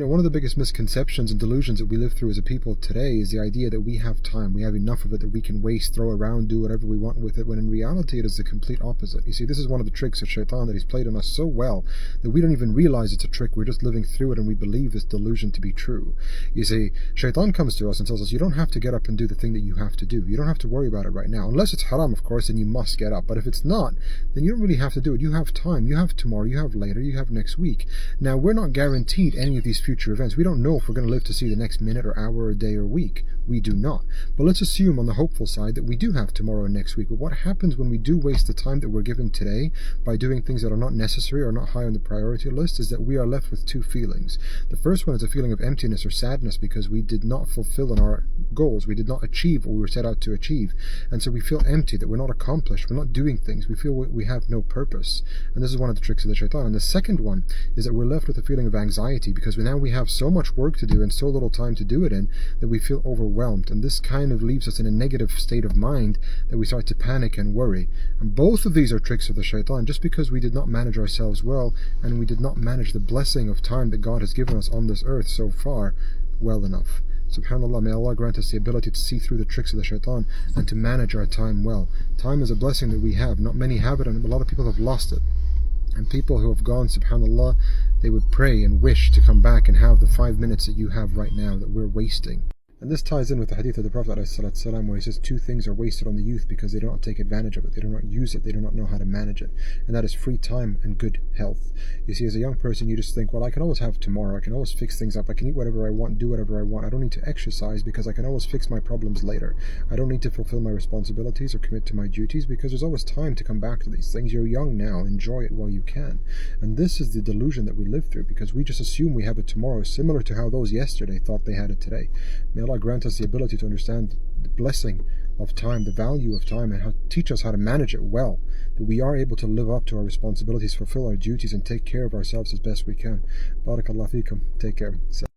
One of the biggest misconceptions and delusions that we live through as a people today is the idea that we have time, we have enough of it that we can waste, throw around, do whatever we want with it, when in reality it is the complete opposite. You see, this is one of the tricks of Shaitan that he's played on us so well that we don't even realize it's a trick. We're just living through it and we believe this delusion to be true. You see, Shaitan comes to us and tells us you don't have to get up and do the thing that you have to do. You don't have to worry about it right now. Unless it's haram, of course, then you must get up. But if it's not, then you don't really have to do it. You have time. You have tomorrow. You have later. You have next week. Now, we're not guaranteed any of these future events. We don't know if we're going to live to see the next minute or hour or day or week. We do not. But let's assume on the hopeful side that we do have tomorrow and next week. But what happens when we do waste the time that we're given today by doing things that are not necessary or not high on the priority list is that we are left with two feelings. The first one is a feeling of emptiness or sadness because we did not fulfill on our goals. We did not achieve what we were set out to achieve. And so we feel empty, that we're not accomplished. We're not doing things. We feel we have no purpose. And this is one of the tricks of the Shaitan. And the second one is that we're left with a feeling of anxiety because now we have so much work to do and so little time to do it in that we feel overwhelmed. And this kind of leaves us in a negative state of mind that we start to panic and worry. And both of these are tricks of the Shaitan just because we did not manage ourselves well and we did not manage the blessing of time that God has given us on this earth so far well enough. SubhanAllah, may Allah grant us the ability to see through the tricks of the Shaitan and to manage our time well. Time is a blessing that we have. Not many have it, and a lot of people have lost it. And people who have gone, SubhanAllah, they would pray and wish to come back and have the 5 minutes that you have right now that we're wasting. And this ties in with the hadith of the Prophet ﷺ, where he says two things are wasted on the youth because they do not take advantage of it, they do not use it, they do not know how to manage it. And that is free time and good health. You see, as a young person, you just think, well, I can always have tomorrow, I can always fix things up, I can eat whatever I want, do whatever I want, I don't need to exercise because I can always fix my problems later. I don't need to fulfill my responsibilities or commit to my duties because there's always time to come back to these things. You're young now, enjoy it while you can. And this is the delusion that we live through because we just assume we have it tomorrow, similar to how those yesterday thought they had it today. May Allah grant us the ability to understand the blessing of time, the value of time, and teach us how to manage it well, that we are able to live up to our responsibilities, fulfill our duties, and take care of ourselves as best we can. Barakallah feekum. Take care.